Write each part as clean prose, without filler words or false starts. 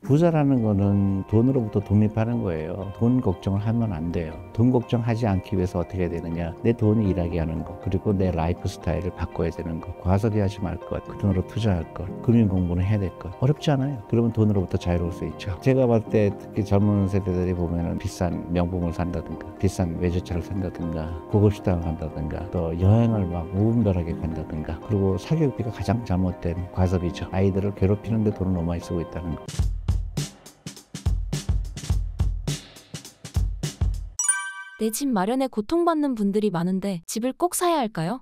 부자라는 거는 돈으로부터 독립하는 거예요. 돈 걱정을 하면 안 돼요. 돈 걱정하지 않기 위해서 어떻게 해야 되느냐. 내 돈이 일하게 하는 거, 그리고 내 라이프 스타일을 바꿔야 되는 거, 과소비하지 말 것, 그 돈으로 투자할 것, 금융 공부는 해야 될 것. 어렵지 않아요. 그러면 돈으로부터 자유로울 수 있죠. 제가 봤을 때 특히 젊은 세대들이 보면은 비싼 명품을 산다든가, 비싼 외제차를 산다든가, 고급 식당을 간다든가, 또 여행을 막 무분별하게 간다든가, 그리고 사교육비가 가장 잘못된 과소비죠. 아이들을 괴롭히는데 돈을 너무 많이 쓰고 있다는 거. 내 집 마련에 고통받는 분들이 많은데 집을 꼭 사야 할까요?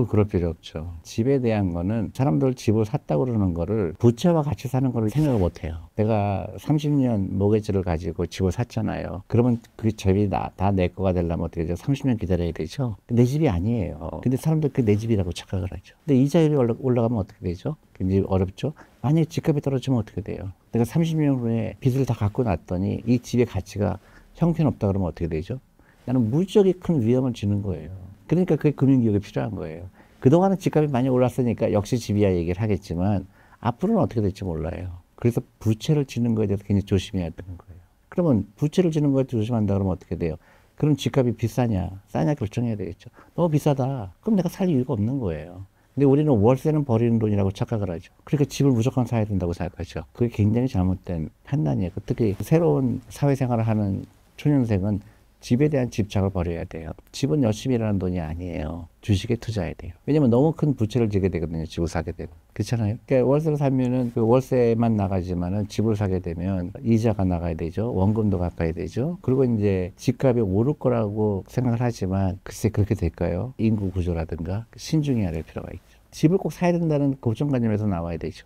그럴 필요 없죠. 집에 대한 거는 사람들 집을 샀다고 그러는 거를 부채와 같이 사는 거를 생각을 못 해요. 내가 30년 모기지를 가지고 집을 샀잖아요. 그러면 그 집이 다 내 거가 되려면 어떻게 되죠? 30년 기다려야 되죠. 내 집이 아니에요. 근데 사람들 그 내 집이라고 착각을 하죠. 근데 이자율이 올라가면 어떻게 되죠? 굉장히 어렵죠. 만약에 집값이 떨어지면 어떻게 돼요? 내가 30년 후에 빚을 다 갚고 났더니 이 집의 가치가 형편없다 그러면 어떻게 되죠? 나는 무지하게 큰 위험을 지는 거예요. 그러니까 그게 금융기업이 필요한 거예요. 그동안은 집값이 많이 올랐으니까 역시 집이야 얘기를 하겠지만 앞으로는 어떻게 될지 몰라요. 그래서 부채를 지는 거에 대해서 굉장히 조심해야 되는 거예요. 그러면 부채를 지는 거에 조심한다 그러면 어떻게 돼요? 그럼 집값이 비싸냐 싸냐 결정해야 되겠죠. 너무 비싸다. 그럼 내가 살 이유가 없는 거예요. 근데 우리는 월세는 버리는 돈이라고 착각을 하죠. 그러니까 집을 무조건 사야 된다고 생각하죠. 그게 굉장히 잘못된 판단이에요. 특히 새로운 사회생활을 하는 초년생은 집에 대한 집착을 버려야 돼요. 집은 열심히 일하는 돈이 아니에요. 주식에 투자해야 돼요. 왜냐면 너무 큰 부채를 지게 되거든요. 집을 사게 되면. 그렇잖아요. 그러니까 월세를 사면은 그 월세만 나가지만은 집을 사게 되면 이자가 나가야 되죠. 원금도 갚아야 되죠. 그리고 이제 집값이 오를 거라고 생각을 하지만 글쎄 그렇게 될까요? 인구 구조라든가 신중해야 될 필요가 있죠. 집을 꼭 사야 된다는 고정관념에서 나와야 되죠.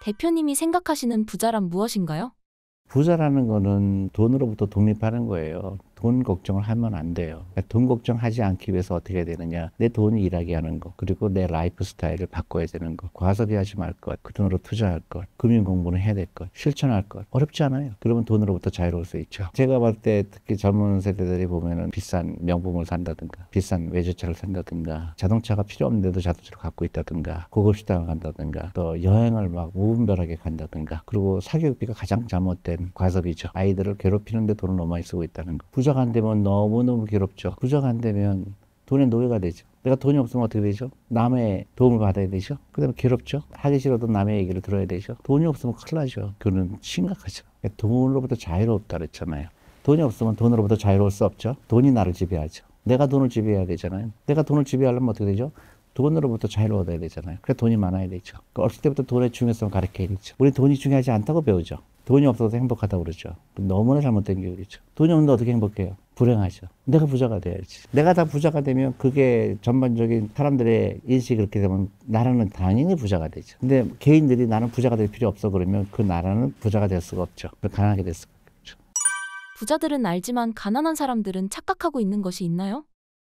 대표님이 생각하시는 부자란 무엇인가요? 부자라는 거는 돈으로부터 독립하는 거예요. 돈 걱정을 하면 안 돼요. 그러니까 돈 걱정하지 않기 위해서 어떻게 해야 되느냐. 내 돈이 일하게 하는 거, 그리고 내 라이프 스타일을 바꿔야 되는 거, 과소비하지 말 것, 그 돈으로 투자할 것, 금융 공부는 해야 될 것, 실천할 것. 어렵지 않아요. 그러면 돈으로부터 자유로울 수 있죠. 제가 봤을 때 특히 젊은 세대들이 보면은 비싼 명품을 산다든가, 비싼 외제차를 산다든가, 자동차가 필요 없는데도 자동차를 갖고 있다든가, 고급 식당을 간다든가, 또 여행을 막 무분별하게 간다든가, 그리고 사교육비가 가장 잘못된 과소비죠. 아이들을 괴롭히는데 돈을 너무 많이 쓰고 있다는 거. 부자가 안 되면 너무너무 괴롭죠. 부자가 안 되면 돈의 노예가 되죠. 내가 돈이 없으면 어떻게 되죠? 남의 도움을 받아야 되죠. 그 다음에 괴롭죠. 하기 싫어도 남의 얘기를 들어야 되죠. 돈이 없으면 큰일 나죠. 그거는 심각하죠. 돈으로부터 자유롭다 그랬잖아요. 돈이 없으면 돈으로부터 자유로울 수 없죠. 돈이 나를 지배하죠. 내가 돈을 지배해야 되잖아요. 내가 돈을 지배하려면 어떻게 되죠? 돈으로부터 자유로워야 되잖아요. 그래서 돈이 많아야 되죠. 어렸을 때부터 돈의 중요성을 가르쳐야 되죠. 우리 돈이 중요하지 않다고 배우죠. 돈이 없어서 행복하다고 그러죠. 너무나 잘못된 교육이죠. 돈이 없는데 어떻게 행복해요? 불행하죠. 내가 부자가 돼야지. 내가 다 부자가 되면 그게 전반적인 사람들의 인식이 그렇게 되면 나라는 당연히 부자가 되죠. 근데 개인들이 나는 부자가 될 필요 없어 그러면 그 나라는 부자가 될 수가 없죠. 가난하게 될 수가 없죠. 부자들은 알지만 가난한 사람들은 착각하고 있는 것이 있나요?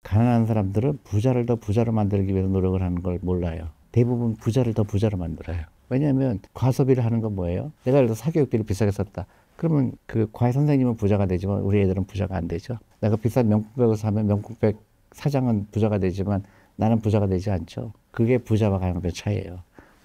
가난한 사람들은 부자를 더 부자로 만들기 위해서 노력을 하는 걸 몰라요. 대부분 부자를 더 부자로 만들어요. 왜냐하면 과소비를 하는 건 뭐예요? 내가 예를 들어 사교육비를 비싸게 썼다. 그러면 그 과외 선생님은 부자가 되지만 우리 애들은 부자가 안 되죠. 내가 비싼 명품백을 사면 명품백 사장은 부자가 되지만 나는 부자가 되지 않죠. 그게 부자와 가난의 차이예요.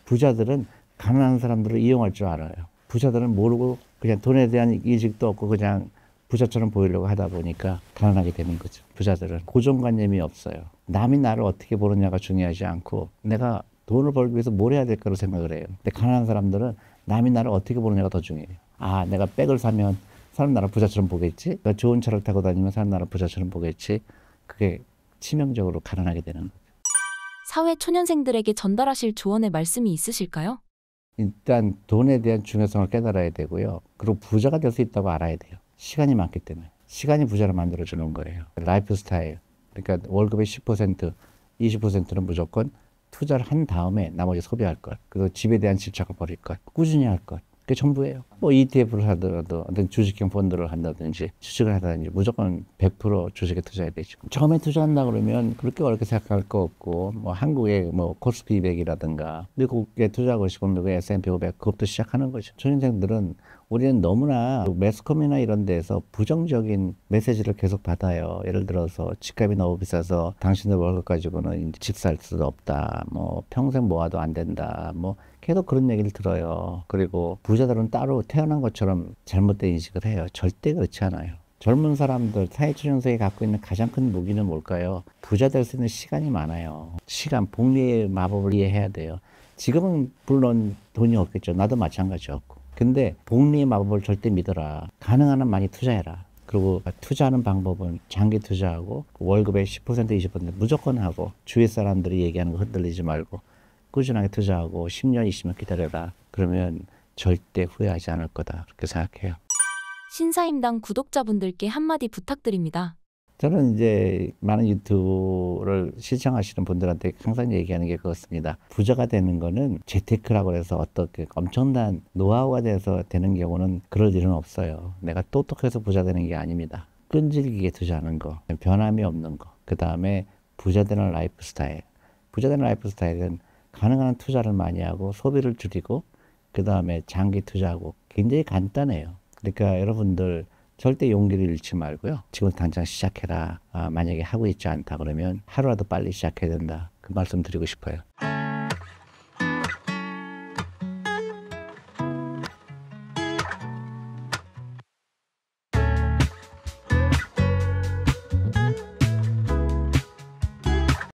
부자들은 가난한 사람들을 이용할 줄 알아요. 부자들은 모르고 그냥 돈에 대한 인식도 없고 그냥 부자처럼 보이려고 하다 보니까 가난하게 되는 거죠. 부자들은 고정관념이 없어요. 남이 나를 어떻게 보느냐가 중요하지 않고 내가 돈을 벌기 위해서 뭘 해야 될까로 생각을 해요. 근데 가난한 사람들은 남이 나를 어떻게 보느냐가 더 중요해요. 아, 내가 백을 사면 사람 나를 부자처럼 보겠지? 내가 좋은 차를 타고 다니면 사람 나를 부자처럼 보겠지? 그게 치명적으로 가난하게 되는 거죠. 사회 초년생들에게 전달하실 조언의 말씀이 있으실까요? 일단 돈에 대한 중요성을 깨달아야 되고요. 그리고 부자가 될 수 있다고 알아야 돼요. 시간이 많기 때문에. 시간이 부자를 만들어주는 거예요. 라이프 스타일. 그러니까 월급의 10%, 20%는 무조건 투자를 한 다음에 나머지 소비할 것. 그리고 집에 대한 집착을 버릴 것. 꾸준히 할 것. 그게 전부예요. 뭐 ETF를 하더라도 어떤 주식형 펀드를 한다든지 주식을 하든지 무조건 100% 주식에 투자해야 되죠. 처음에 투자한다 그러면 그렇게 어렵게 생각할 거 없고 뭐 한국의 뭐 코스피 200이라든가 미국에 투자하고 싶으면 미국의 S&P 500 그것부터 시작하는 거죠. 초년생들은 우리는 너무나 매스컴이나 이런 데서 부정적인 메시지를 계속 받아요. 예를 들어서 집값이 너무 비싸서 당신들 월급 가지고는 집 살 수도 없다. 뭐 평생 모아도 안 된다. 뭐 계속 그런 얘기를 들어요. 그리고 부자들은 따로 태어난 것처럼 잘못된 인식을 해요. 절대 그렇지 않아요. 젊은 사람들, 사회초년생이 갖고 있는 가장 큰 무기는 뭘까요? 부자 될 수 있는 시간이 많아요. 시간, 복리의 마법을 이해해야 돼요. 지금은 물론 돈이 없겠죠. 나도 마찬가지였고. 근데 복리의 마법을 절대 믿어라. 가능한 한 많이 투자해라. 그리고 투자하는 방법은 장기 투자하고 월급의 10% 20% 무조건 하고 주위 사람들이 얘기하는 거 흔들리지 말고 꾸준하게 투자하고 10년 20년 기다려라. 그러면 절대 후회하지 않을 거다. 그렇게 생각해요. 신사임당 구독자분들께 한마디 부탁드립니다. 저는 이제 많은 유튜브를 시청하시는 분들한테 항상 얘기하는 게 그렇습니다. 부자가 되는 거는 재테크라고 해서 어떻게 엄청난 노하우가 돼서 되는 경우는 그럴 일은 없어요. 내가 똑똑해서 부자 되는 게 아닙니다. 끈질기게 투자하는 거, 변함이 없는 거, 그 다음에 부자 되는 라이프 스타일. 부자 되는 라이프 스타일은 가능한 한 투자를 많이 하고 소비를 줄이고 그 다음에 장기 투자하고 굉장히 간단해요. 그러니까 여러분들 절대 용기를 잃지 말고요. 지금 당장 시작해라. 만약에 하고 있지 않다 그러면 하루라도 빨리 시작해야 된다. 그 말씀 드리고 싶어요.